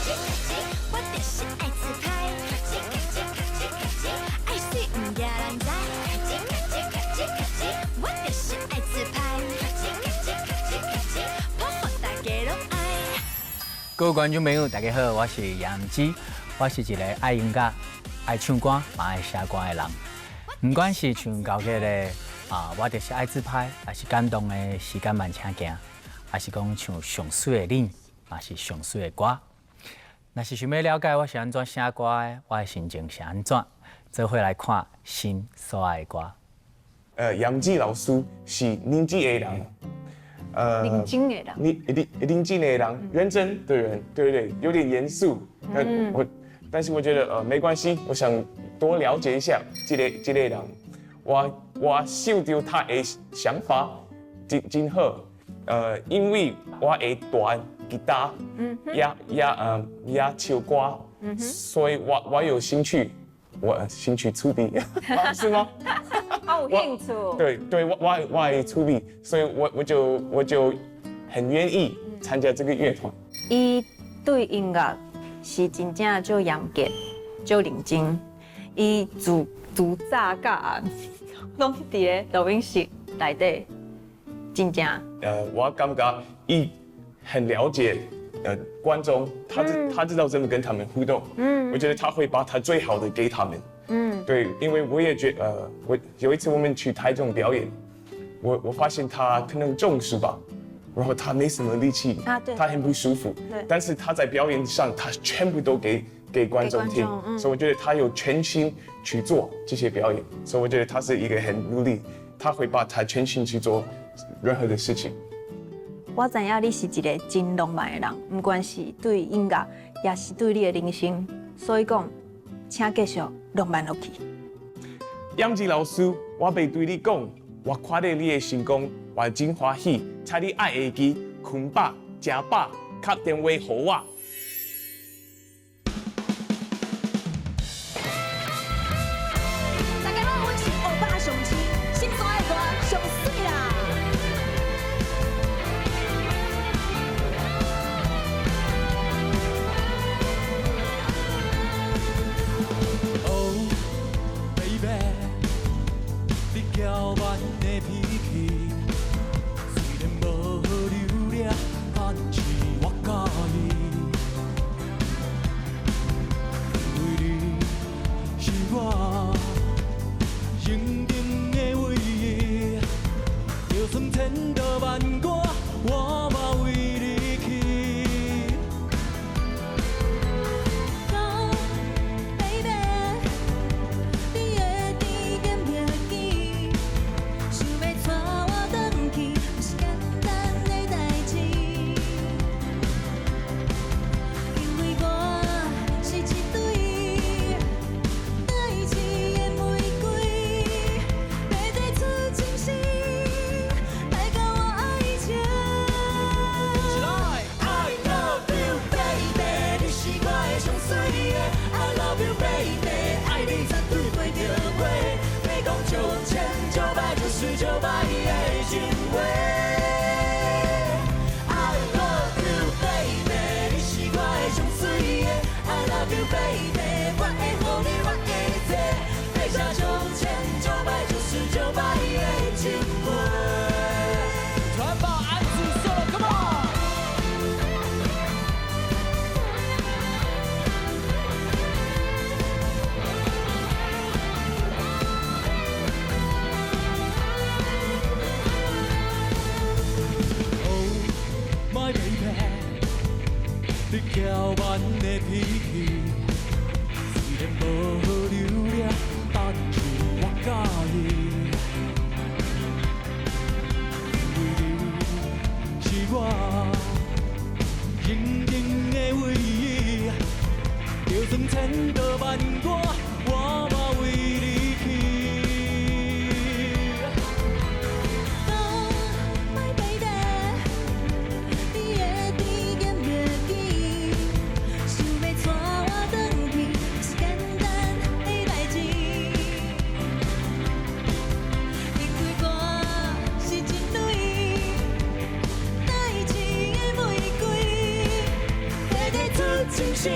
我就是爱自拍，爱水唔惊人知，我就是爱自拍，抱抱大家拢爱。各位观众朋友，大家好，我是杨基，我是一个爱音乐、爱唱歌、嘛爱写歌的人。不管是唱高级的我就是爱自拍，还是感动的时间慢请行，还是讲唱上水的你，嘛是上水的歌。若是想要了解我是安怎写歌的，我的心情是安怎，做伙来看心所爱的歌。杨基老师是认真的人，认真的人，认真的人，认真的人，对对对，有点严肃。但是我觉得没关系，我想多了解一下这个人。我受到他的想法真好，因为我会弹吉他，也唱歌，所以我有兴趣，我兴趣出笔，是吗？好有兴趣。对，我也出笔，所以我就很愿意参加这个乐团。伊对音乐是真正就严格、就认真。伊自早到暗，拢伫个录音室内底，真正。我感觉伊很了解观众，他知道怎么跟他们互动。我觉得他会把他最好的给他们。对，因为我也觉得，我有一次我们去台中表演，我发现他可能中暑吧，然后他没什么力气，对，他很不舒服。对，但是他在表演上，他全部都给观众听，所以我觉得他有全心去做这些表演，所以我觉得他是一个很努力，他会把他全心去做任何的事情。我知影你是一个真浪漫的人，不管是对音乐，也是对你的人生，所以讲，请继续浪漫落去。杨基老师，我要对你讲，我看到你的成功，我真欢喜，猜你爱会记，困饱、食饱，打电话给我。大家好，我是欧巴上市，心所爱歌上水啦。Oh baby， 你娇蛮的脾气，虽然无流量，但是我喜意。因为你是我认定的唯一，就算千刀万剐，我嘛为你去。你娇蛮的脾气，虽然无流量，但是我喜意。因为你是我认定的唯一，就算千刀万剐，我嘛为你去。心，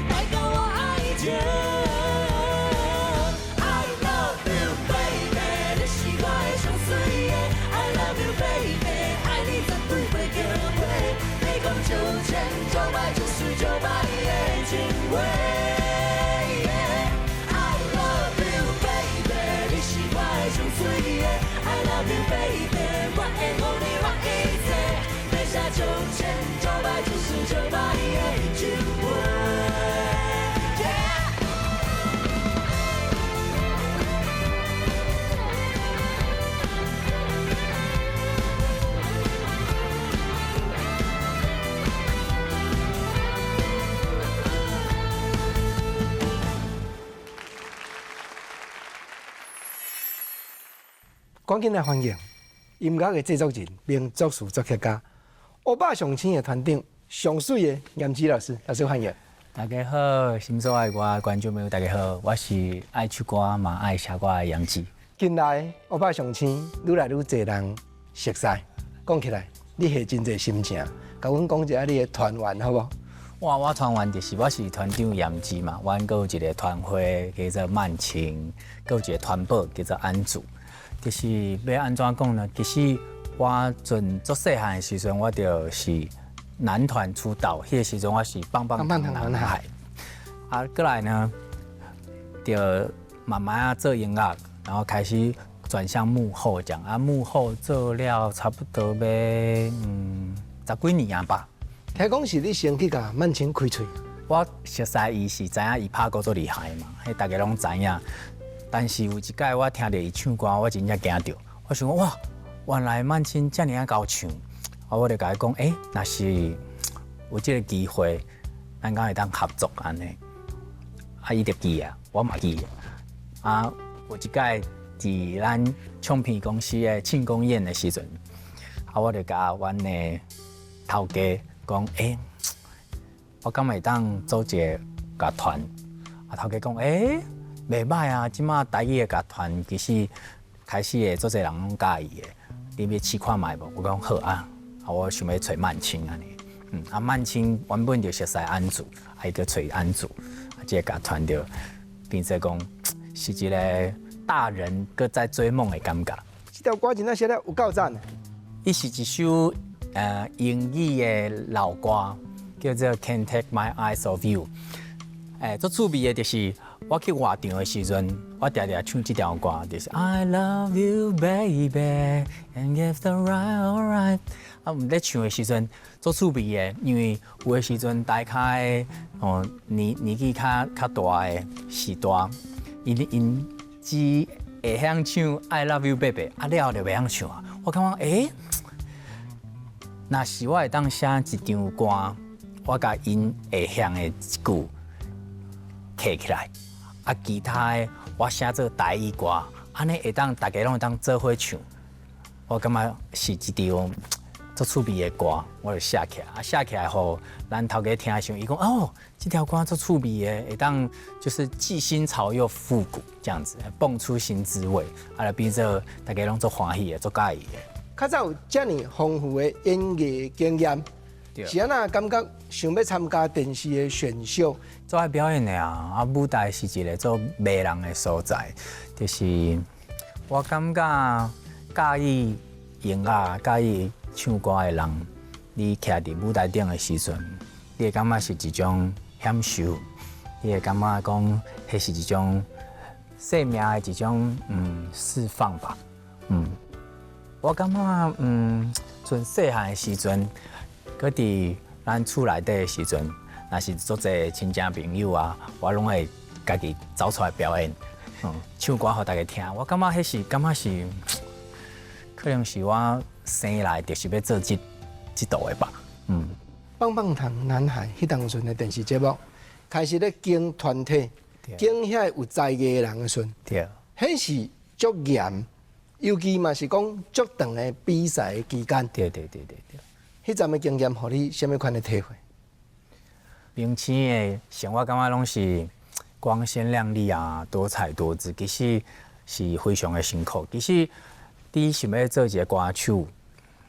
来甲我爱情。I love you baby， 你是我的上水的。I love you baby， 爱你绝对袂后悔。你讲就千就百就是就百的情话。I love you baby， 你是我的上水的。I love you baby， 我会予你我一切。别下就千就百就是就百的情话。赶紧来欢迎音乐的制作人并作词作曲家欧巴上青的团长上水的严之老师，老师欢迎。大家好，心所爱歌观众朋友大家好，我是爱唱歌嘛爱写歌的杨志。近来欧巴上青愈来愈侪人熟悉，讲起来你系真侪心情，甲阮讲一下你的团员好无？我团员就是我是团长严志嘛，阮还有一个团会叫做曼青，还有一个团宝叫做安祖。就是要安怎讲呢？其实我从足细汉的时阵，我就是男团出道，迄个时阵我是棒棒糖男孩。啊，过来呢，就慢慢啊做音乐，然后开始转向幕后这样。啊，幕后做了差不多要10几年啊吧。听讲是你先去甲曼青开喙。我熟悉伊是知影伊拍歌足厉害嘛，迄大家拢知影。但是有一届我听到伊唱歌，我真正惊到。我想讲哇，原来曼青遮尔啊高唱，我就甲伊讲，若是有这个机会，咱敢会当合作安尼。啊，伊就记啊，我嘛记啊。有一届伫咱唱片公司的庆功宴的时阵，我就甲阮的头家讲，我敢会当组一个乐团。啊，头家讲，袂歹啊！即马台语的乐团其实开始的，足侪人拢介意的。你要试看卖无？我讲好啊！我想要找曼青安尼。曼青原本就熟悉安祖，伊就找安祖，这个乐团就变成讲是一个大人搁在追梦的感觉。这条歌真正写得有够赞的。伊是一首英语的老歌，叫做《Can't Take My Eyes Off You》。最趣味的就是。我去外场的时阵，我常常唱这条歌，就是 I love you baby and if the right alright。我在唱的时阵，做趣味的，因为有的时阵大开年纪较大的时代，因只会晓唱 I love you baby， 了就袂晓唱啊。我感觉若是我会当写一张歌，我甲因会晓的一句刻起来。其他的我写做台语歌，安尼会当大家拢会当做伙唱，我感觉是一条足趣味的歌，我就写起来。写起来后，咱头家听的时候，伊讲这条歌足趣味的，会当就是既新潮又复古这样子，蹦出新滋味，就变做大家拢足欢喜的，足介意的。较早有遮尔丰富的演艺经验，是安那感觉想要参加电视的选秀？做爱表演的舞台是一个做迷人的所在，就是我感觉介意音乐、介意唱歌的人，你徛伫舞台顶的时阵，你会感觉是一种享受，你会感觉讲迄是一种生命的一种释放吧。我感觉从细汉的时阵，搁伫咱厝内底的时阵。若是做侪亲戚朋友啊，我拢会家己走出来表演，唱歌互大家听。我感觉迄是，可能是我生来就是要做这道的吧。棒棒糖男孩迄当阵的电视节目，开始咧经团体，经遐有才艺的人的时阵，对，迄是足严，尤其嘛是讲足长的比赛的期间。对。迄阵的经验，互你什么款的体会？明星的生活感觉拢是光鲜亮丽啊，多彩多姿，其实是非常的辛苦。其实你想要做一个歌手，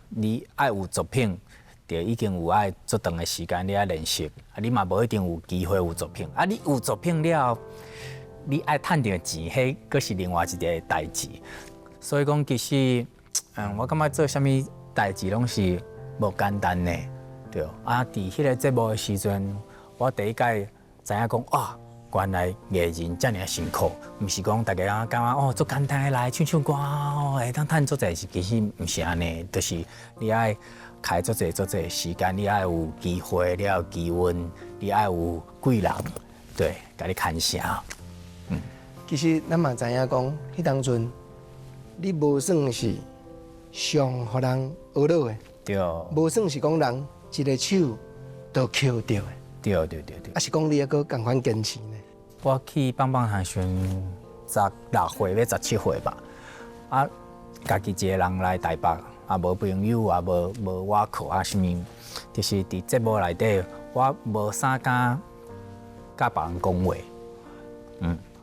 你爱有作品，就已经有爱足长的时间你爱练习，啊，你嘛无一定有机会有作品，啊，你有作品了，你爱赚到钱，迄佫是另外一个代志。所以讲，其实，我感觉做啥物代志拢是无简单的，对。啊，伫迄个节目的时阵，我第一届知影讲啊，原来艺人遮尔辛苦，毋是讲大家感觉哦，足简单的来唱唱歌哦，会当趁足侪是，其实毋是安尼，就是你爱开足侪时间，你爱有机会，你爱有机运，你爱有贵人，对，甲你牵绳。其实咱嘛知影讲，迄当阵你无算是上互人学到的，对，无算是讲人一个手都扣着的，对，啊是讲你还佫共款坚持呢。我去棒棒堂选16岁要17岁吧，啊，家己一个人来台北，啊无朋友，啊无外靠啊啥物，就是伫节目内底，我无啥敢甲别人讲话，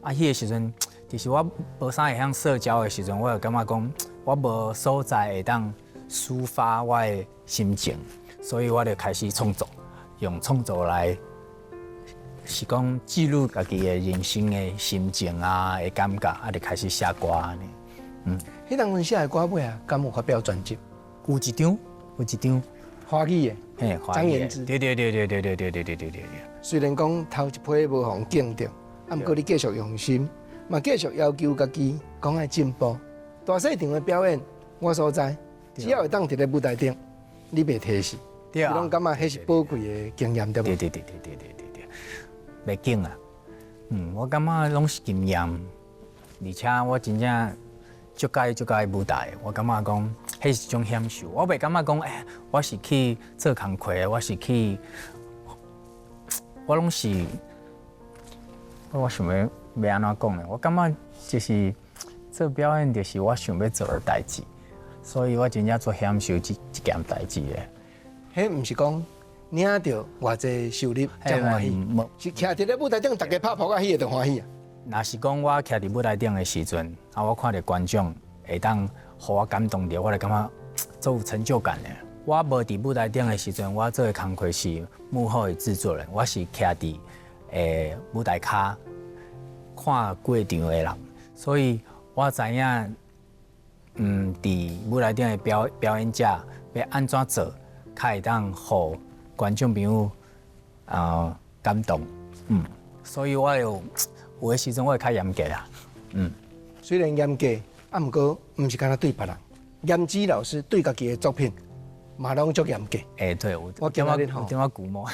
啊，迄个时阵，就是我无啥会晓社交的时阵，我就感觉讲，我无所在会当抒发我的心情，所以我就开始创作，用创作来是讲记录家己的人生的心情啊，的感觉，啊，就开始写歌安尼。迄当阵写的歌尾啊，敢有发表专辑？有一张，华语的，嘿，张妍之。对。虽然讲头一批无互敬重，啊，毋过你继续用心，嘛继续要求家己，讲爱进步。大细场的表演，我所知，只要会当伫咧舞台顶，你袂退死，对啊你拢感觉迄是宝贵的经验，对无？对，袂紧啊。我感觉拢是经验，而且我真正足介舞台，我感觉讲，迄是一种享受。我袂感觉讲，我是去做工课，我是去，我拢是，我想要安怎讲呢？我感觉就是做表演，就是我想要做的代志，所以我真正做享受这件代志的。迄毋是讲领到偌济收入才欢喜，是徛伫咧舞台顶，大家拍扑啊，迄个就欢喜啊。若是讲我徛伫舞台顶的时阵，啊，我看到观众会当互我感动着，我就感觉足有成就感的。我无伫舞台顶的时阵，我做的工作是幕后的制作人，我是徛伫舞台骹看过场的人，所以我知影，伫舞台顶的表演者要安怎做，较会当互观众朋友感动，所以我有的时阵我会较严格啦，虽然严格，啊，毋过毋是干那对别人，严之老师对家己的作品嘛拢足严格。对，我今仔日吼有点古摸。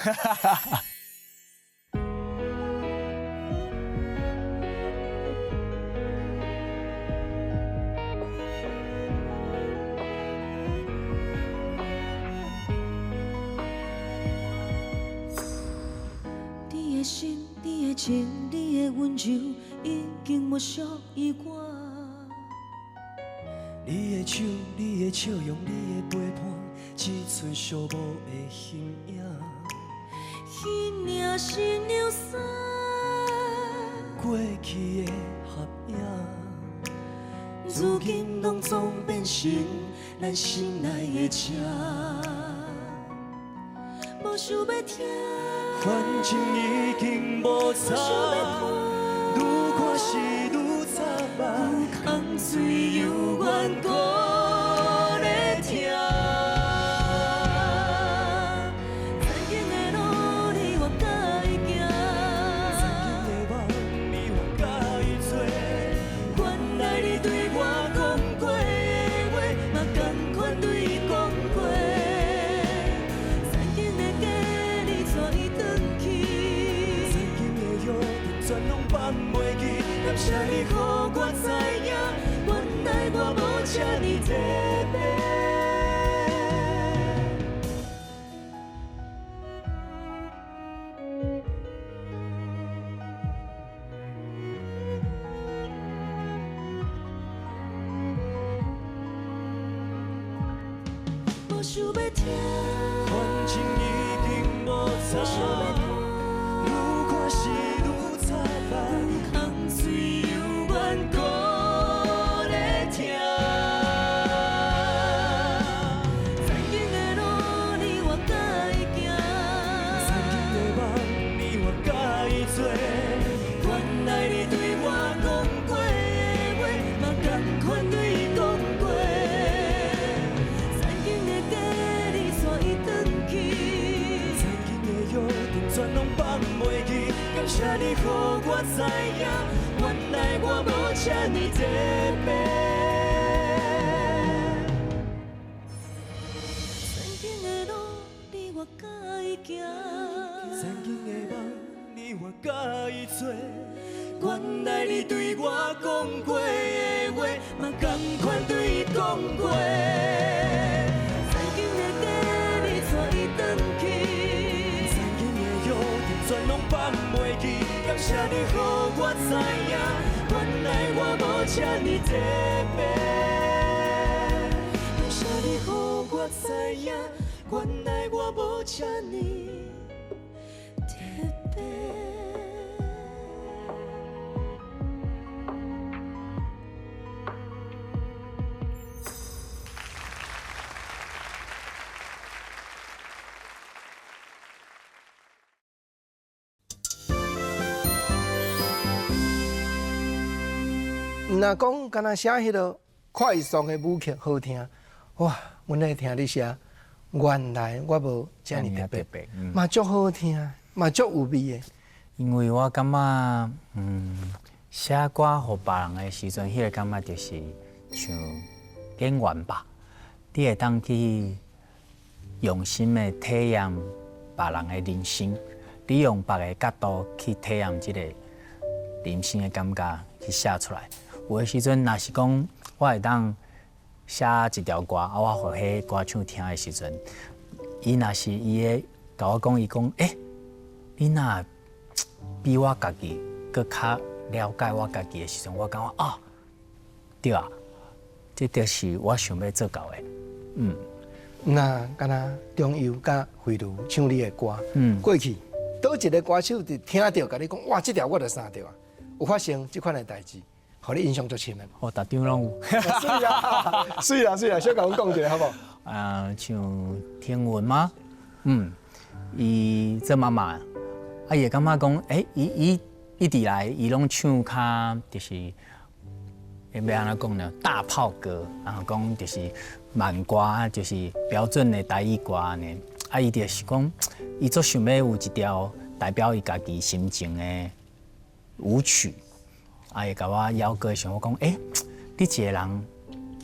你的心，你的情，你的温柔，已经无属于我。你的手，你的笑容，你的陪伴，一寸寂无的形影。彼领是流沙，过去的合影，如今拢总变成咱心内的车。无想要听，反正已经无差，愈看是愈惨吧，空水犹原孤咧听。曾经的路，你我甲伊行，曾经的梦，你我甲伊做。原来你对我讲过的话，嘛同款对伊讲过。曾经的假，你带伊转去。曾经的约定，全拢放袂记。感谢你，予我知影，原来我无这呢特别。无想要听，反正已经无差，愈看是愈惨吧。空水犹原孤咧听。曾经的路，你我全拢放袂记。感谢你，予我知影，原来我无这呢特别。曾经的路，你我甲伊行。曾经的梦，你我甲伊做。原来你对我讲过的话，嘛同款对伊讲过。曾经的假，你带伊转去。曾经的约定，全拢放袂记。感谢你，予我知影，原来我无这呢特别。感谢你，予我知影，原来我无这呢特别。若讲敢若写迄落快速的舞曲好听，哇！阮来听你写，原来我无遮尔特别，嘛足好听，嘛足有味的。因为我感觉，写歌互别人的时阵，迄个感觉就是像演员吧，你会当去用心的体验别人的人生，你用别个角度去体验即个人生的感觉去写出来。有诶时阵，若是讲我会当写一条歌，我互迄歌手听诶时阵，伊若是伊会甲我讲，伊讲，你若比我家己搁较了解我家己诶时阵，我感觉啊，对啊，这就是我想要做到诶。那敢若中佑甲慧茹唱你的歌，过去倒一个歌手就听到，甲你讲，哇，这条我就杀掉啊！有发生这款的代志，互你印象足深的。我逐场拢有。水啦，水啦，水啦，小甲阮讲一下好不好？像天文吗？伊做妈妈，伊会感觉讲，伊一直来，伊拢唱较就是，要安怎讲呢？大炮歌，然后讲就是慢歌，就是标准的台语歌安尼。伊就是讲，伊足想要有一条代表伊家己心情的舞曲，会甲我邀歌想我讲，你一个人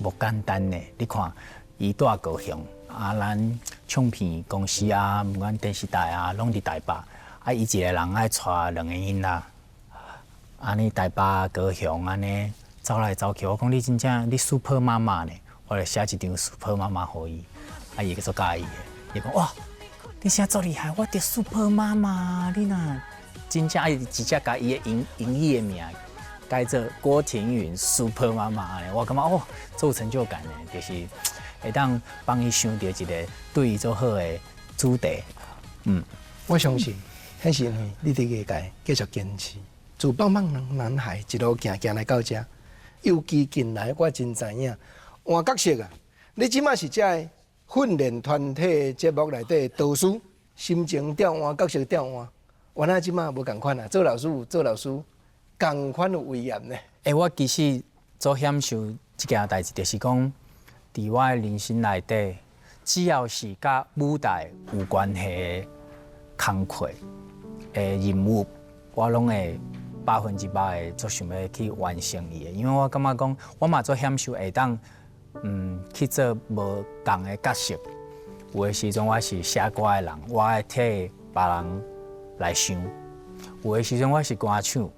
无简单呢，你看。伊住高雄，咱唱片公司啊，不管电视台啊，拢伫台北。伊一个人爱带2个囡仔，安尼台北、高雄安尼走来走去。我讲你真正你 super 妈妈呢，我就写一张 super 妈妈互伊。伊个做介意的，伊讲哇，你写足厉害，我着 super 妈妈，你若真正伊直接甲伊的英语的名改做郭婷允 super 妈妈安尼，我感觉哦，足有成就感的，就是。会当帮伊想到一个对伊做好的主题，我相信，迄是因为你伫业界继续坚持，自棒棒男孩一路行来到这，尤其近来我真知影，换角色啊，你即马是这个训练团体节目内底导师，心情调换角色调换，原来即马无共款啊，做老师有做老师，共款有威严呢。我其实最享受即件代志，就是讲。伫我的人生内底，只要是甲舞台有关系的工课的任务，我拢会100%的做想要去完成伊的。因为我感觉讲，我嘛做享受会当去做无同的角色。有的时阵我是写歌的人，我爱替别人来想；有的时阵我是歌手，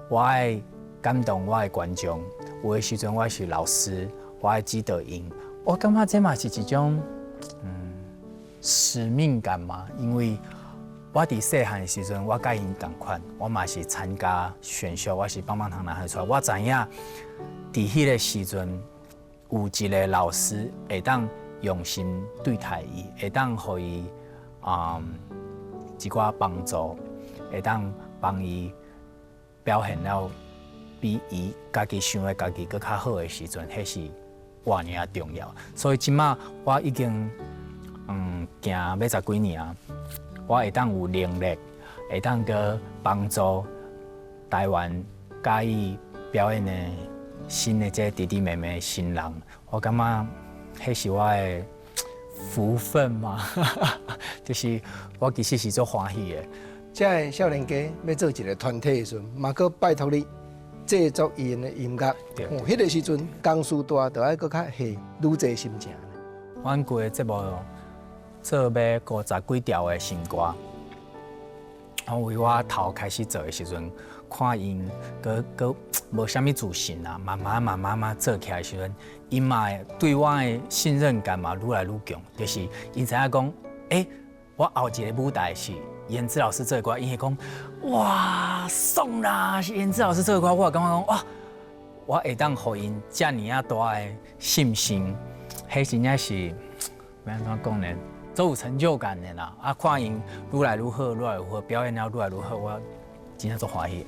我爱感动我的观众；有的时阵我是老师。我爱指导因，我感觉这嘛是一种使命感嘛，因为我伫细汉的时阵，我甲因同款，我嘛是参加选秀，我是棒棒糖男孩出来，我知影伫迄个时阵有一个老师会当用心对待伊，会当互伊一寡帮助，会当帮伊表现了比伊家己想的家己搁较好的时阵，迄是。偌尔啊重要，所以即马我已经行要10几年啊，我会当有能力，会当个帮助台湾介意表演的新的这弟弟妹妹新人，我感觉迄是我的福分嘛，就是我其实是做欢喜的，这个少年家要做一个团体的时阵，嘛搁拜托你制作因的音乐。迄个时阵工序大，就爱搁较下愈济心情。阮规个节目做要50几条的新歌，为我头开始做的时阵，看因搁无啥物自信啊，慢慢做起来的时阵，因嘛对我的信任感嘛愈来愈强，就是因知影讲，我后一个舞台是颜子老师做的歌，因会讲，哇，爽啦！是颜子老师做的歌，我感觉讲，哇，我会当互因遮尔啊大的信心，迄真正是，要安怎讲呢？足有成就感的啦！啊，看因愈来愈好，表演了愈来愈好，我真正足欢喜。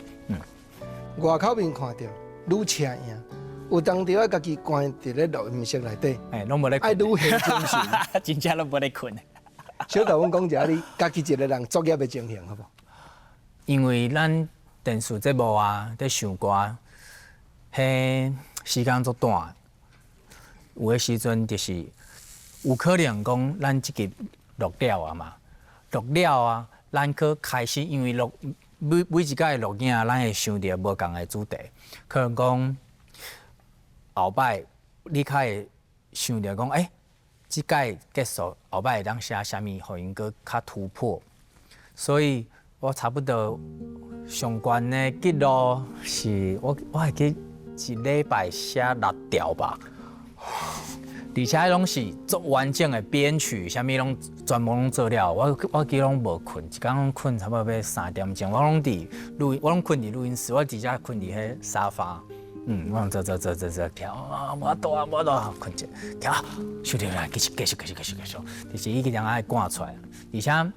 外口面看到愈车赢，有当着我家己关伫咧录音室内底，拢无咧爱愈现精神，真正拢无咧困。小豆阮讲一下你家己一个人作业的情形，好不好？因为咱电视节目啊，在唱歌，迄时间足短，有的时阵就是有可能讲咱即集录了啊嘛，录了啊，咱去开始，因为录每一届的录影，咱会想到无共的主题，可能讲后摆你较会想到讲，即届结束后摆会当写啥物，互因搁较突破，所以我差不多上悬的记录是我会记一礼拜写6条吧，而且拢是足完整的编曲，啥物拢全部拢做了。我记拢无困，一工拢困差不多要3点钟，我拢困伫录音室，我直接困伫迄沙发。我拢做跳，无多，困者跳，收着来，继续，就是伊个人爱赶出来，而且，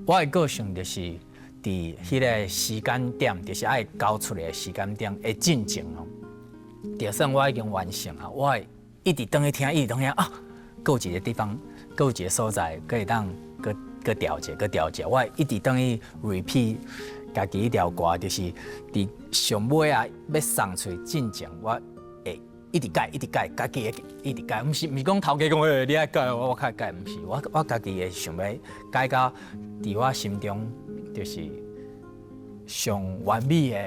我的个性就是伫迄个时间点，就是爱交出来的时间点会进前哦。就算我已经完成啊，我会一直等去听啊，搁有一个地方，搁有一个所在，可以当搁调节，我会一直等去 repeat。家己一条歌就是伫上尾啊，要送出进前，我会一直改，家己会一直改，毋是讲头家讲你爱改，我较改，毋是，我家己会想要改到伫我心中就是上完美的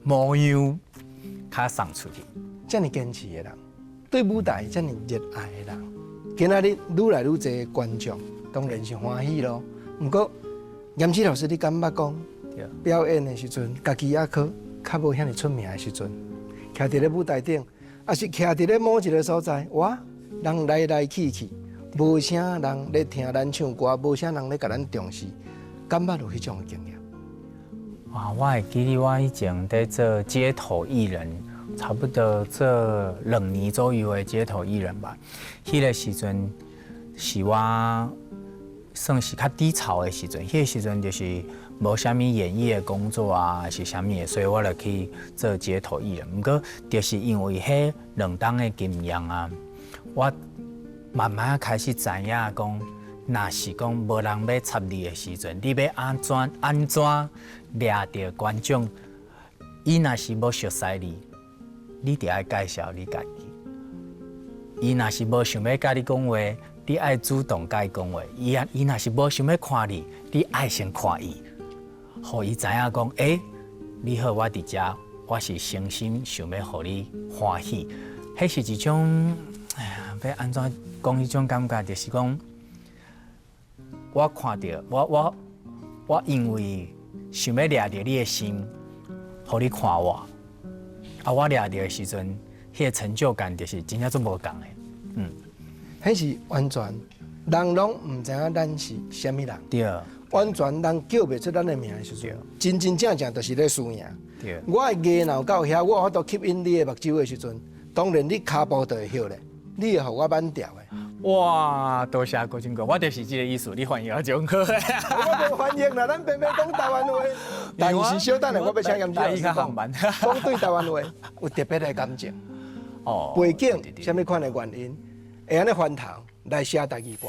模样，较送出去。这么坚持的人，对舞台这么热爱的人，今仔日愈来愈侪观众，当然是欢喜咯。不过，严子老师，你感觉讲表演的时阵，家己也较无遐尼出名的时阵，徛伫咧舞台顶，也是徛伫咧某一个所在，哇，人来去，无啥人咧听咱唱歌，无啥人咧甲咱重视，感觉有迄种的经验。哇，我会记得我以前在做街头艺人，差不多做2年左右的街头艺人吧。迄个时阵是我算是较低潮的时阵，迄个时阵就是无啥物演艺的工作啊，还是啥物的，所以我就去做街头艺人。不过，就是因为迄2档的经验啊，我慢慢开始知影讲，若是讲无人要插你的时阵，你要安怎掠到观众？伊若是无熟悉你就要介绍你家己；伊若是无想要甲你讲话。你爱主动甲伊讲话，伊若是无想要看你，你爱先看伊，互伊知影讲，你好，我伫遮，我是诚心想要互你欢喜。迄是一种，要安怎讲？迄种感觉就是讲，我看到我因为想要掠着你的心，互你看我，我掠着的时阵，迄个成就感就是真正足无共的，迄是完全人拢唔知影咱是虾米人，对，完全人叫袂出咱的名的时阵，真真正正就是咧输赢。对，我的艺闹到遐，我有法度吸引你的目睭的时阵，当然你骹步就会歇咧，你会互我挽掉的。哇，多谢郭俊哥，我就是这个意思，你欢迎我就好。我无欢迎啦，咱偏偏讲台湾话，但是小等下我要请严老师讲，讲对台湾话有特别的感情。背景什么款的原因？会安尼翻头来写台语歌。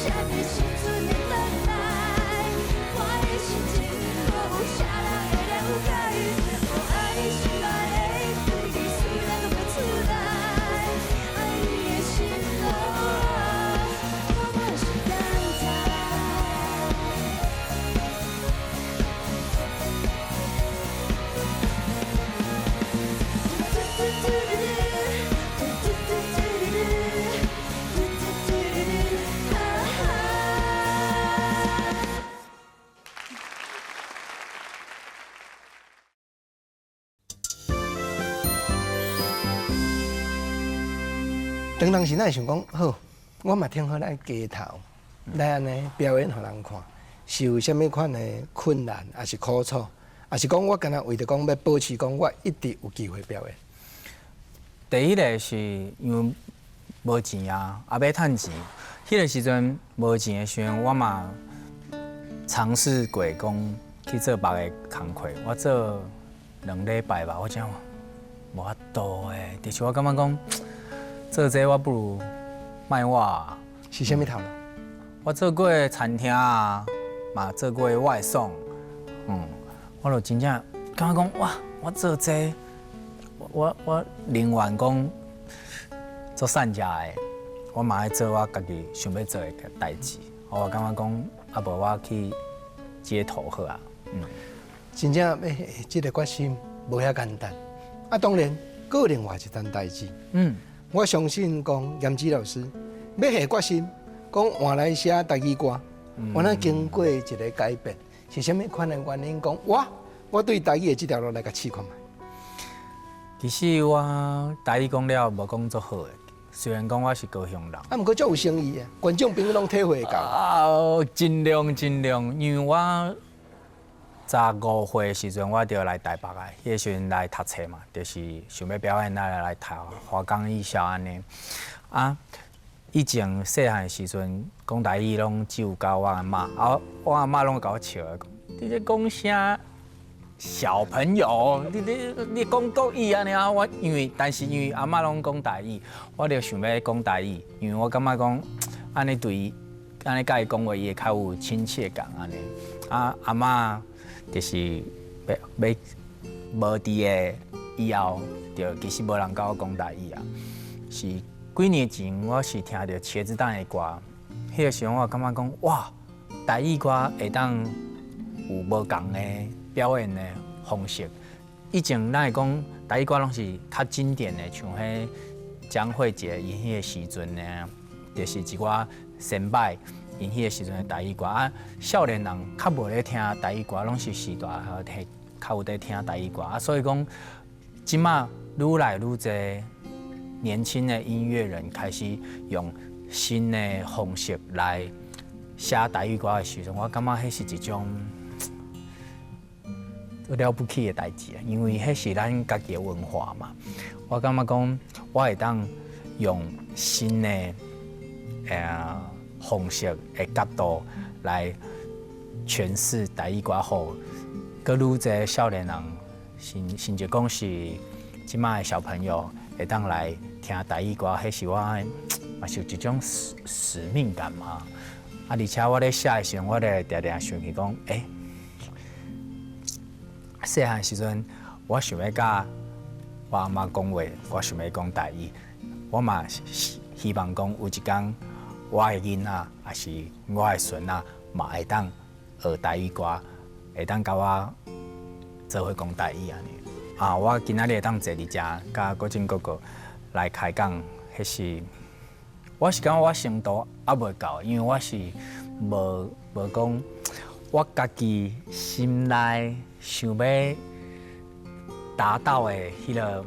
什么时阵会回来？我的心情，搁有啥人会了解？我爱你心内的对你，虽然讲不出来，爱你的心路，我是等待。当当时咱会想讲，好，我嘛挺好来街头，来安尼表演互人看，是有啥物款的困难，还是苦楚，还是讲我干那为着讲要保持讲我一直有机会表演。第一个是因为无钱啊，也要趁钱。迄个时阵无钱的时阵，我嘛尝试过讲去做别个工课，我做2礼拜吧，我真无法度诶。就是我感觉讲，做这我不如卖我啊。是啥物头路？我做过餐厅啊，嘛做过外送，我就真正感觉讲哇，我做这我宁愿讲做善家的，我嘛爱做我家己想要做的代志。我感觉讲啊，无我去街头好啊。真正要下这个决心无遐简单。啊，当然，还有另外一件代志。我相信讲严之老师要下决心，讲换来写台语歌，我那经过一个改变，是啥物款的原因？讲我对台语的这条路来甲试看觅。其实我台语讲了无讲足好的，虽然讲我是高雄人。啊，毋过足有诚意的，观众朋友拢体会到。啊，尽量，因为我15岁的时阵，我就来台北来，迄个时阵来读册嘛，就是想要表演来读华冈艺校安尼。啊，以前细汉的时阵讲台语拢只有教我阿嬷，我阿嬷拢甲我笑的，讲你咧讲啥？小朋友，你讲国语安尼啊？我因为阿嬷拢讲台语，我就想要讲台语，因为我感觉讲安尼对伊，安尼甲伊讲话，伊会较有亲切感安尼。啊，阿嬷就是要无伫的以后，就其实无人甲我讲台语啊。是几年前我是听到茄子蛋的歌，迄个时候我感觉讲哇，台语歌会当有无共的表演的方式。以前咱会讲台语歌拢是较经典的，像迄江蕙姐因迄个时阵呢，就是一寡先摆因迄个时阵的台语歌啊。少年人较无咧听台语歌，拢是时代后听较有在听台语歌啊。所以讲，即马愈来愈侪年轻的音乐人开始用新的方式来写台语歌的时阵，我感觉迄是一种了不起的代志啊，因为迄是咱家己的文化嘛。我感觉讲，我会当用新的方式的角度来诠释台语歌好，佮愈侪少年人，甚至讲是即摆的小朋友会当来听台语歌，迄是我嘛是有一种使命感嘛。啊，而且我咧写的时候，我咧常常想起讲，细汉时阵，我想要甲我阿妈讲话，我想要讲台语。我嘛希望讲有一天，我的囡仔还是我的孙仔，嘛会当学台语歌，会当甲我做伙讲台语安尼。啊，我今仔日会当坐伫遮，甲国珍哥哥来开讲，迄是我是感觉我程度还袂够，因为我是无讲我家己心内想要达到的迄个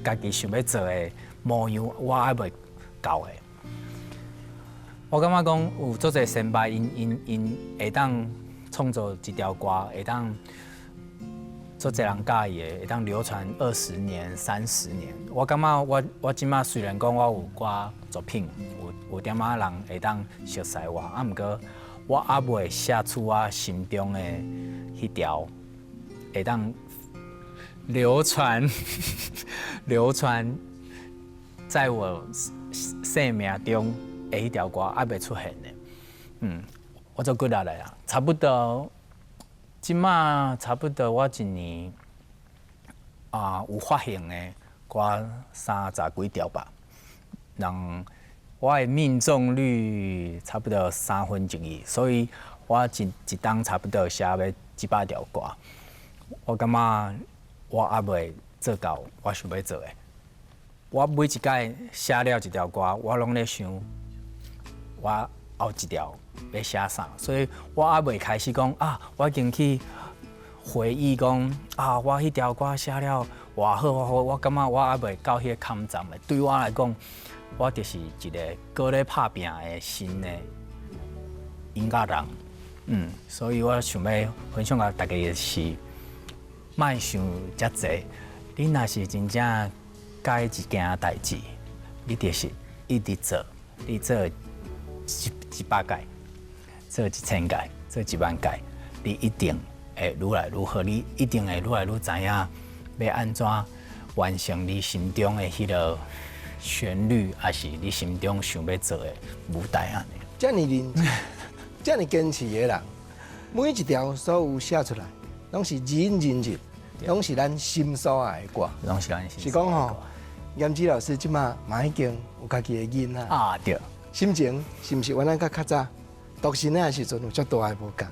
家己想要做的模样，我还袂够的。我感觉讲有足侪先辈，因会当创作一条歌，会当足侪人介意的，会当流传20年、30年。我感觉我即马虽然讲我有歌作品，有点仔人会当熟悉我，啊，毋过我还袂写出我心中的迄条会当流传在我生命中迄条歌还未出现的。我做几日来啊，差不多，即马差不多我一年有发行的歌30几条吧，让我的命中率差不多2/3，所以我一档差不多写要100条歌。我感觉我还未做到我想要做的。我每一届写了一条歌，我拢咧想我后一条要写啥，所以我还未开始讲我已经去回忆讲我迄条歌写了偌好偌好，我感觉我还未到迄个坎站的。对我来讲，我就是一个搁咧拍拼的新的音乐人。所以我想要分享给大家的是，莫想遮济，你若是真正介一件代志，你就是一直做，你做100届，做1000届，做10000届，你一定会愈来愈好，你一定会愈来愈知影要安怎完成你心中的迄个旋律，还是你心中想要做的舞台安尼。这么认真、这么坚持的人，每一条所有写出来，拢是认，拢是咱心所爱的歌。拢是咱心。是讲吼，严之老师即马嘛已经有家己的囡仔。对。心情是毋是原来较早独身的时阵有足大的无共？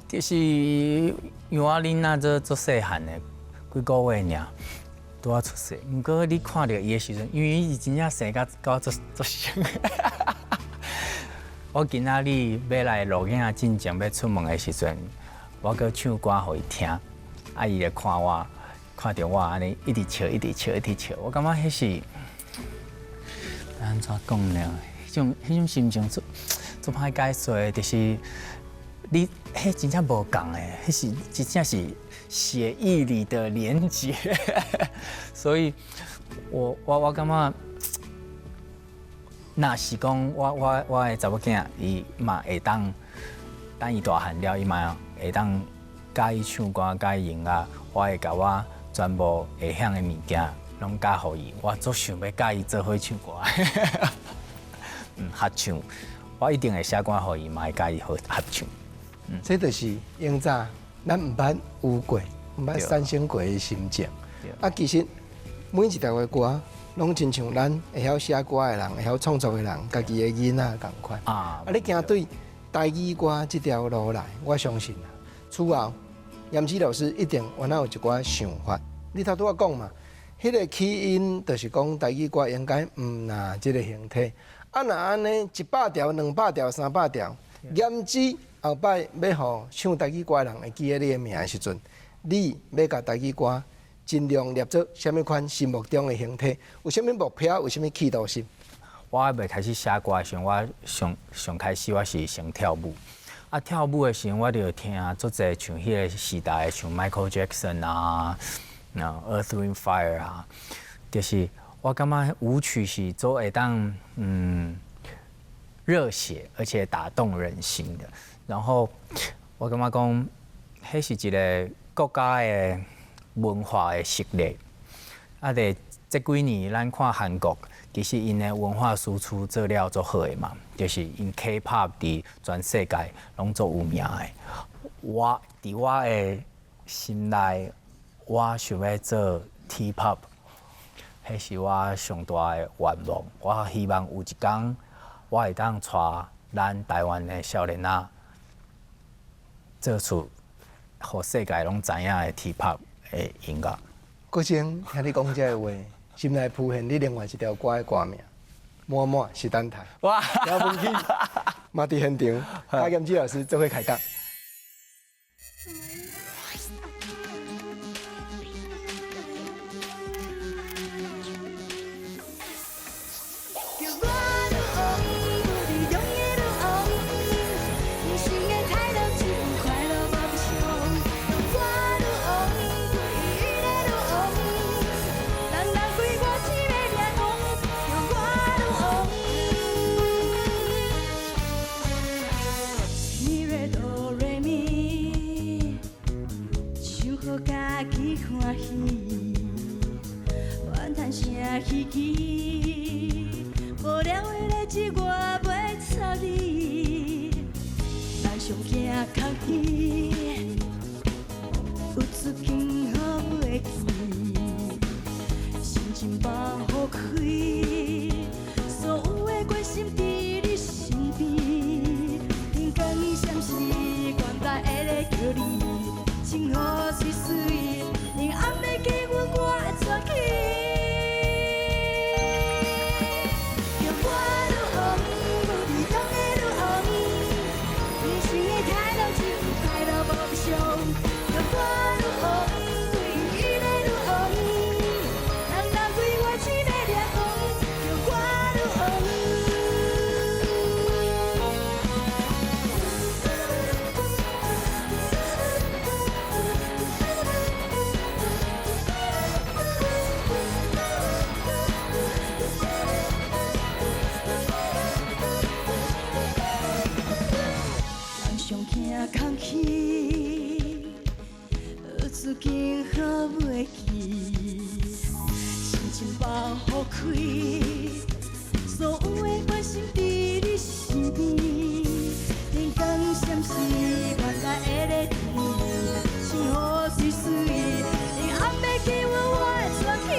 就是因为我囡仔做细汉的，几个月尔，拄仔出世。毋过你看到伊的时阵，因为伊真正生到做像。我今仔日要来录影进前要出门的时阵，我搁唱歌互伊听，伊就看我，看到我安尼一直笑，我感觉迄是。安怎讲呢？迄种心情做歹解说的，就是你迄真正无共的，迄是真正是血液里的连结。所以我感觉，若是讲我的查某囝，伊嘛会当，等伊大汉了，伊嘛会当教伊唱歌、教伊音乐，我会甲我全部会晓的物件。拢教互伊，我足想要教伊做伙唱歌，合唱，我一定会写歌互伊，嘛会教伊合唱。这就是永早咱毋捌有过、毋捌产生过的心情。其实每一条的歌，拢亲像咱会晓写歌的人、会晓创作的人，家己的囡仔同款。你行对台语歌这条路来，我相信此后严之老师一定原来有一寡想法。你头拄仔讲嘛。迄个起因就是讲台语歌应该毋拿即个形体，若安尼100条、200条、300条，严之后摆要互唱台语歌的人会记得你的名的时阵，你要甲台语歌尽量捏做什么款心目中的形体？有什么目标？有什么企图心？我还未开始写歌的时候，我上开始我是先跳舞。跳舞的时候，我就听足侪像迄个时代的，像 Michael Jackson Earth, Wind, Fire 就是我感觉舞曲是做会当热血而且打动人心的。然后我感觉讲，迄是一个国家的文化的实力。这几年咱看韩国，其实因的文化输出做了足好的嘛，就是因 K-pop 伫全世界拢足有名的。伫我的心内。我想要做 T-pop， 迄是我上大的愿望。我希望有一天，我会当带咱台湾的少年仔，做出互世界拢知影的 T-pop 的音乐。郭正听你讲这话，心内浮现你另外一条歌的歌名，满满是等待。哇！要问起，嘛伫现场，甲严之老师做伙开讲。欢喜，怨叹声稀奇，无聊的日子我袂插你，咱上惊空气，有出境好袂记，心情放好开，所有的关心伫你身边，人讲伊闪时，原来会咧叫你，情好水水，人暗暝叫阮我会转去。空气，自己好袂记，心情放好开，所有的关心伫你身边，连讲闪时，原来会咧等你，情好水水，连暗暝叫阮我会转去。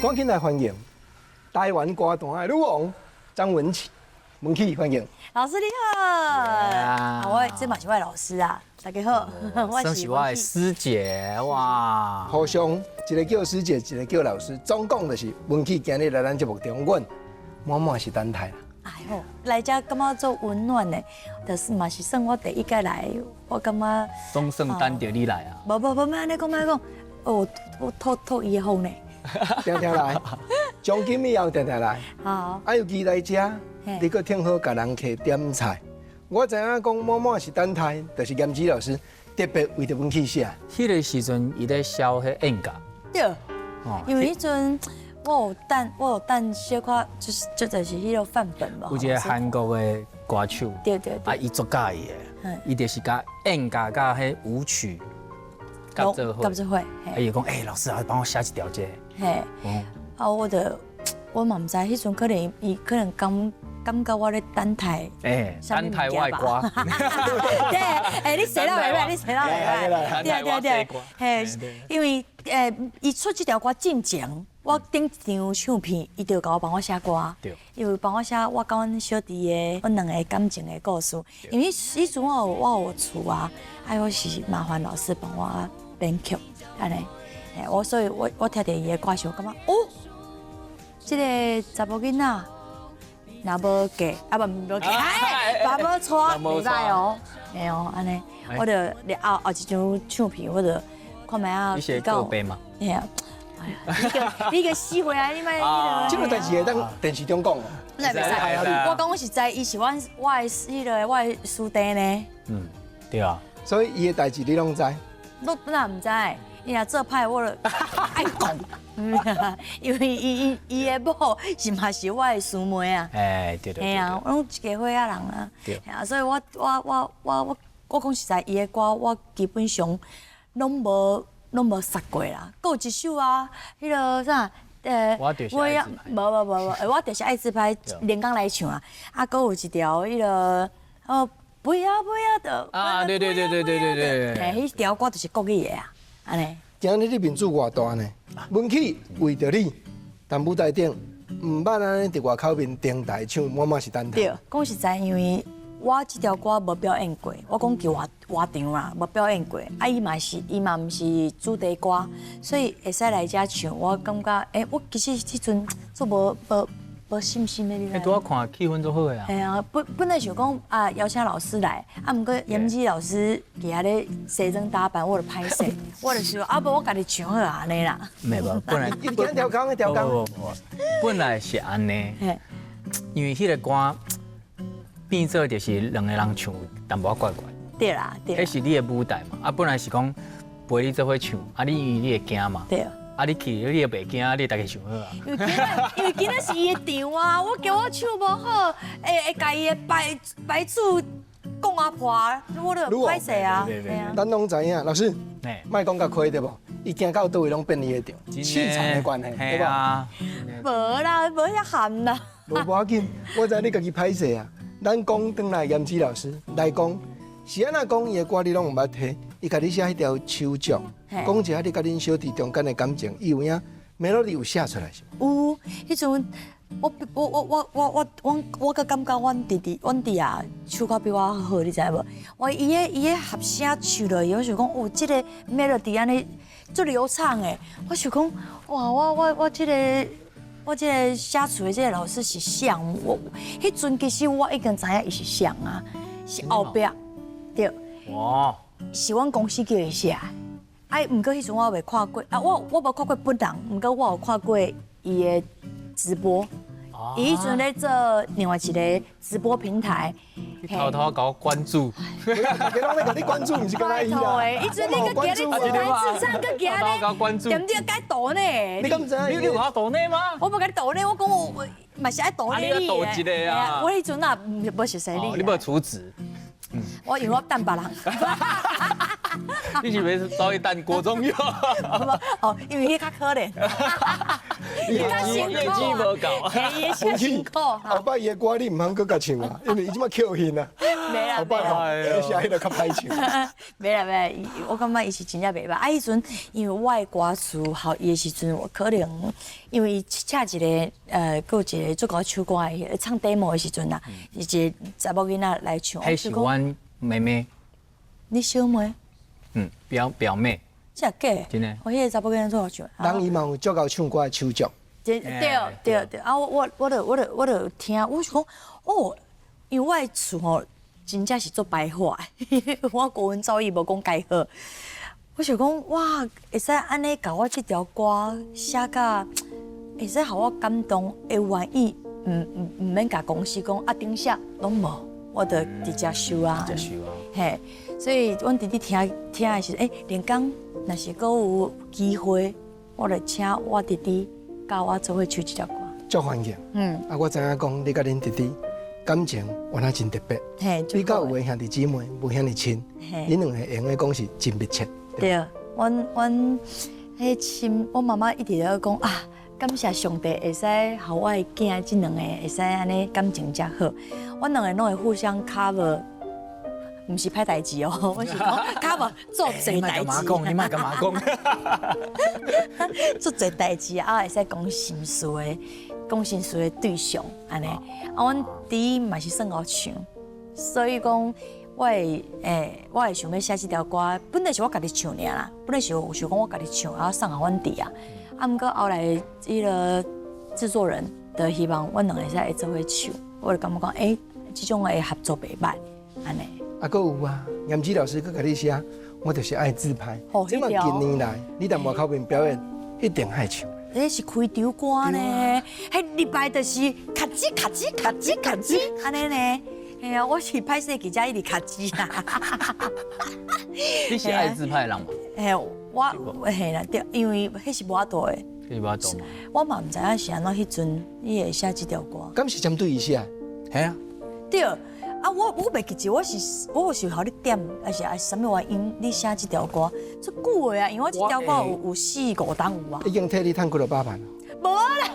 赶紧来欢迎台湾歌坛的女王张文琪，文琪欢迎。老师你好，我这嘛是我的老师啊，大家好，算是我的师姐哇，互相一个叫师姐，一个叫老师，总共就是文琪今日来咱节目中，阮满满是等待啦。哎呦，来这感觉做温暖的，就是嘛是算我第一届来，我感觉总算等着你来啊。无，莫安尼讲，哦，我吐伊的风呢。定定来，从今以后定定来。好，啊，尤其来遮，你搁挺好，甲人客点菜。我知影讲满满是等待，就是严子老师特别为着文琪写。迄个时阵，伊咧烧迄演歌。对，因为迄阵我有等小可，就是迄个范本嘛。有一个韩国的歌手，对，啊，伊足介意的，伊就是甲演歌甲迄舞曲夹做伙。啊，伊讲，老师啊，帮我写一条这。嘿，啊，我嘛唔知，迄阵可能伊可能感觉我咧等待，等待我的歌。对，你写到袂？你写到袂？对，嘿，因为伊出这条歌进前，我顶张唱片，伊就甲我帮我写歌，因为帮我写我甲阮小弟的阮两个感情的故事。因为以前我有厝啊，我是麻烦老师帮我编曲，安尼。所以我听到伊的歌时，我感觉这个查某囡仔，若无嫁，无嫁，爸无娶，袂歹哦。嘿哦，安尼，我就后一张唱片，我就看卖啊，一些告白嘛。嘿啊，哎呀，你个死回来，你莫这个代志会当电视中讲哦。那袂使，我讲实在，伊是我的我的师弟呢。嗯，对啊。所以伊的代志你拢知。我本来唔知，伊若做歹我就爱讲。因为伊的某是嘛是我的师妹啊。哎，对。嘿啊，我拢一家伙仔人啊。对。啊，所以我讲实在，伊的歌我基本上拢无杀过啦。还有一首啊，迄个啥？我就是爱自拍。无，我就是爱自拍，连刚来唱啊。啊，还有一条迄个不要的。啊，对。嘿，迄条歌就是国语的啊，安尼。今日你面子偌大呢？文曲为着你，但舞台顶唔捌安尼伫外口面顶台唱，我嘛是等待。对，讲实在，因为我这条歌无表演过，我讲叫活场啦，无表演过。啊，伊嘛毋是主题歌，所以会使来遮唱。我感觉，我其实迄阵做无信心的，你知？拄我看气氛都好个啊。系啊，本来想讲啊，邀请老师来，啊，毋过严基老师伫遐咧西装打扮，我就歹势，我就想啊，无我家己唱好安尼啦。没无，本来一条工一条工。本来是安尼，因为迄个歌变做就是两个人唱，淡薄怪怪。对啦，对。迄是你的舞台嘛，啊，本来是讲陪你做伙唱，啊，你因为你会惊嘛。对。啊，你去，你也袂惊，你大家想好啊。因为今仔是伊的场啊，我叫我唱无好，会甲伊的白主讲啊破，我就歹势啊。咱拢知影，老师，莫讲甲亏对无？伊行到倒位拢变伊的场，气场的关系，对吧？无啦，无遐含啦。无要紧，我知你家己歹势啊。咱讲转来严子老师来讲，是安怎讲伊的歌你拢唔捌听？伊甲你写迄条手掌，讲一下你甲恁小弟中间的感情，伊有影 melody 有写出来是无？有，迄阵我个感觉阮弟啊唱歌比我好，你知无？我伊个合声唱落，我想讲哦，这个 melody 安尼足流畅诶，我想讲哇，我这个写词的这个老师是像我，迄阵其实我已经知影伊是像啊，是后壁对。哇！是阮公司叫伊写，毋过迄阵我未看过，啊，我无看过本人，毋过我有看过伊的直播。伊迄阵咧做另外一个直播平台，偷偷搞关注，大家拢咧甲你关注，毋是干那伊啦。伊阵你个今日自弹自唱，个今日点点该抖呢？你敢知？你有我抖呢吗？我无甲你抖呢，我讲我嘛是爱抖呢。你抖一个啊？我迄阵啊，无熟悉你。你无储值？我因为我等别人。你是要找伊等郭宗佑？哦，因为伊较可怜，伊较辛苦，业绩无够，伊较辛苦。后摆伊的歌你唔通搁甲唱啊，因为伊即马扣现啊。没啦，后摆吼，写迄个较歹唱。没啦，我感觉伊是真正袂歹。啊，迄阵因为我的歌词好伊的时阵，我可能因为请一个搁有一个做搞唱歌的唱 demo 的时阵啦，一个查某囡仔来唱。迄是阮妹妹。你小妹？表妹。真假？真的。我迄个查某囡仔做好唱。人伊嘛有足够唱歌的手脚。对。啊，我就听，我是讲哦，因为我的词吼真正是做白话，我国文造诣无讲介好。我想讲哇，会使安尼甲我这条歌写甲，会使互我感动，会愿意，唔免甲公司讲啊顶下拢无。我就直接收啊，直接收啊，嘿，所以阮弟弟听的是，连讲若是阁有机会，我就请我弟弟教我做伙唱这条歌。足欢迎，啊，我知影讲你甲恁弟弟感情原来真特别，比较有的兄弟姊妹无遐尼亲，恁两个用的讲是真密切。对，阮迄亲，我妈妈一直咧讲啊。感谢上帝会使互我的囝即两个会使安尼感情遮好，阮两个拢会互相 cover， 毋是歹代志哦，我是讲 cover 做侪代志。你莫干嘛讲？做侪代志啊，会使讲心事的对象安尼。啊，阮弟嘛是算好唱，所以讲我会想要写这条歌，本来是我家己唱尔啦，本来是有想讲我家己唱，然后送互阮弟啊。啊，毋过后来迄个制作人的希望，阮两个会做伙唱，我就感觉讲，这种的合作袂歹，安尼。啊，搁有啊，严子老师搁甲你写，我就是爱自拍。哦这么迄条近年来，你在外口面表演，一定爱唱。迄是开场歌呢，迄礼拜就是卡吱卡吱卡吱卡吱安尼呢。哎呀，我是拍摄记者，一直卡吱啦。你是爱自拍的人嘛？嘿，我嘿啦，对，因为迄是无法度的，你无懂嘛？我嘛毋知影是安怎迄阵你会写即条歌。敢是针对伊写？系啊，对，啊，我袂记住，我是互你点，还是啥物原因你写即条歌？足久的啊，因为我即条歌有4、5档有啊。已经替你赚几落8万了。无啦。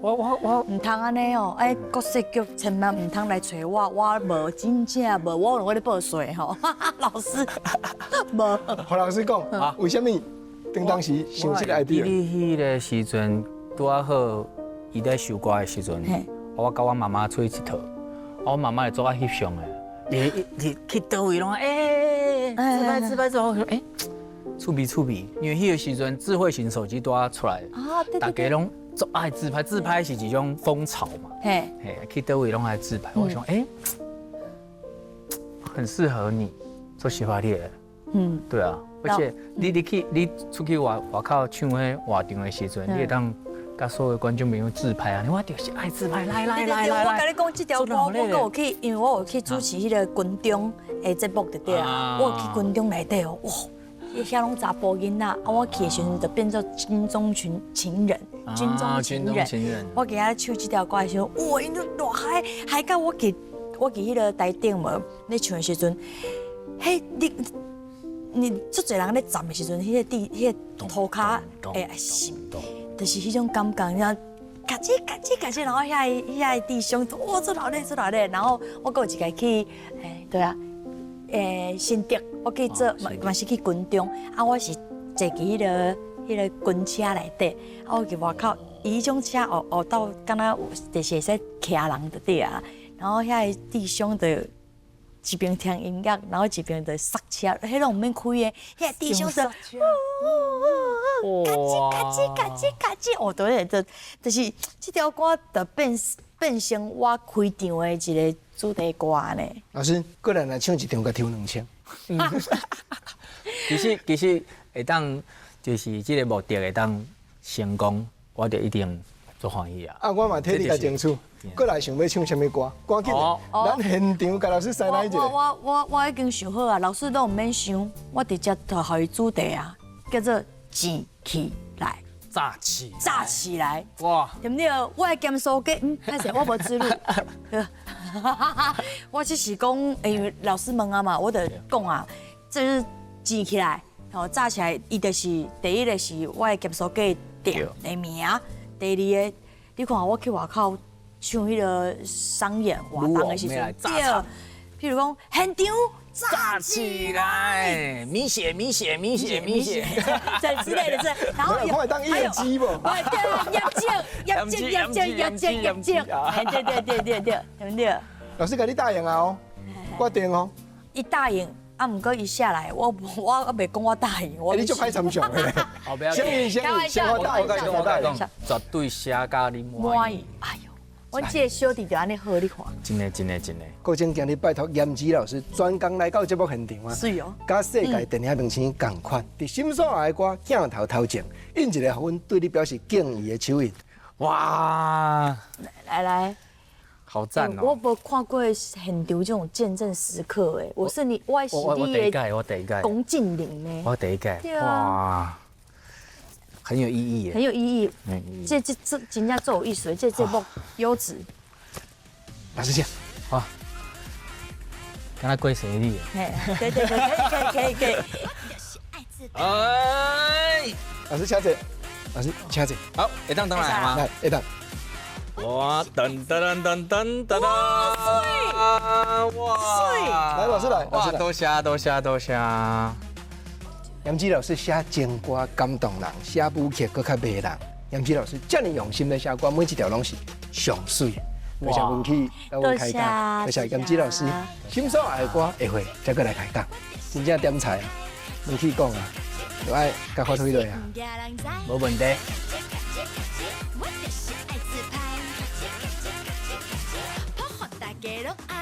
我唔通安尼哦，哎，国税局千万唔通来找我，我无真正无，我有我咧报税吼，老师无。何老师讲，为什么当时想这个 idea？你迄个时阵拄啊好，伊在收歌的时阵，我甲我妈妈出去佚佗，我妈妈会做啊翕相的，你去倒位拢自拍之后，我说趣味，因为迄个时阵智慧型手机拄啊出来，大家拢做爱自拍是一种风潮嘛，嘿，去倒位拢爱自拍，我想很适合你，做喜欢你的，对啊，而且你出去外口唱迄活动的时阵，你会当甲所有观众朋友自拍啊，我就是爱自拍，来，我甲你讲，这条歌我有去，因为我有去主持迄个军中的节目对对啊，我有去军中内底哦，哇，遐拢查甫囡仔，我去的时阵就变做军中情人，军中情人，我给他唱这条歌的时候，哇，因都大海到我记迄个台顶无，咧唱的时阵，嘿，你足侪人咧站的时阵，迄个涂骹会心。就是迄种感觉，然后咔吱，然后遐个弟兄哇，做老咧，然后我搁有一个去，对啊，新竹，我去做嘛是去军中，啊，我是坐去迄个军车内底，啊，我去外口，伊迄种车学到敢若有就是会使骑人的底啊，然后遐个弟兄就一边听音乐，然后一边就刹车，迄种毋免开的，遐个弟兄就。咔吱，哦，对，就是这条歌就变成我开场的一个主题歌呢。老师，个人来唱一场，甲抽2000。其实会当就是这个目的会当成功，我就一定做欢喜啊。我嘛替你来争取，过来想要唱什么歌，赶紧的，咱现场甲老师塞来一个。我已经想好啊，老师都唔免想，我直接就互伊主题啊，叫做站起来。炸起来！哇，对不对？我的咸酥鸡，歹势，我无资料。我只是讲，因为老师问啊嘛，我就讲啊，就是煎起来，然后炸起来，伊就是第一个是我的咸酥鸡店的名，第二个，你看我去外口唱迄个商演活动的时阵，对，譬如讲现场。炸起来！米血，这之类的，然后有当业绩不？对，业绩，对，对不对？老师给你答应啊哦，我定哦。一答应，唔过伊下来，我袂讲我答应，你就拍参详的。好，不要先我答应，绝对写甲你满意。哎呦，我这个小弟就安尼好，你看。真的。郭正今日拜托严子老师专工来到节目现场啊，是哦，甲世界电影明星同款，伫心所爱的歌镜头前，印一个互阮对你表示敬意的手印。哇，来，好赞哦！我无看过现场这种见证时刻诶，我是你的我第一届，龚敬玲呢？我第一届，哇，很有意义，很有意义，这真正做有意思，这节目优质。老师讲，好，跟他跪谁力？对，可以。哎，老师请坐，老师请坐。好，会当来吗？来，会当。哇，噔，哇，来，老师来，哇，多谢。严子老师写情歌感动人，写舞曲搁较迷人。严子老师这么用心的写歌，每一条拢是上水。非常运气，跟我开讲，多谢严子老师。心所爱的歌，下回再过来开讲，真正点菜啊！运气讲啊，就爱甲发挥落啊，无问题。我就是爱自拍，破予大家拢爱。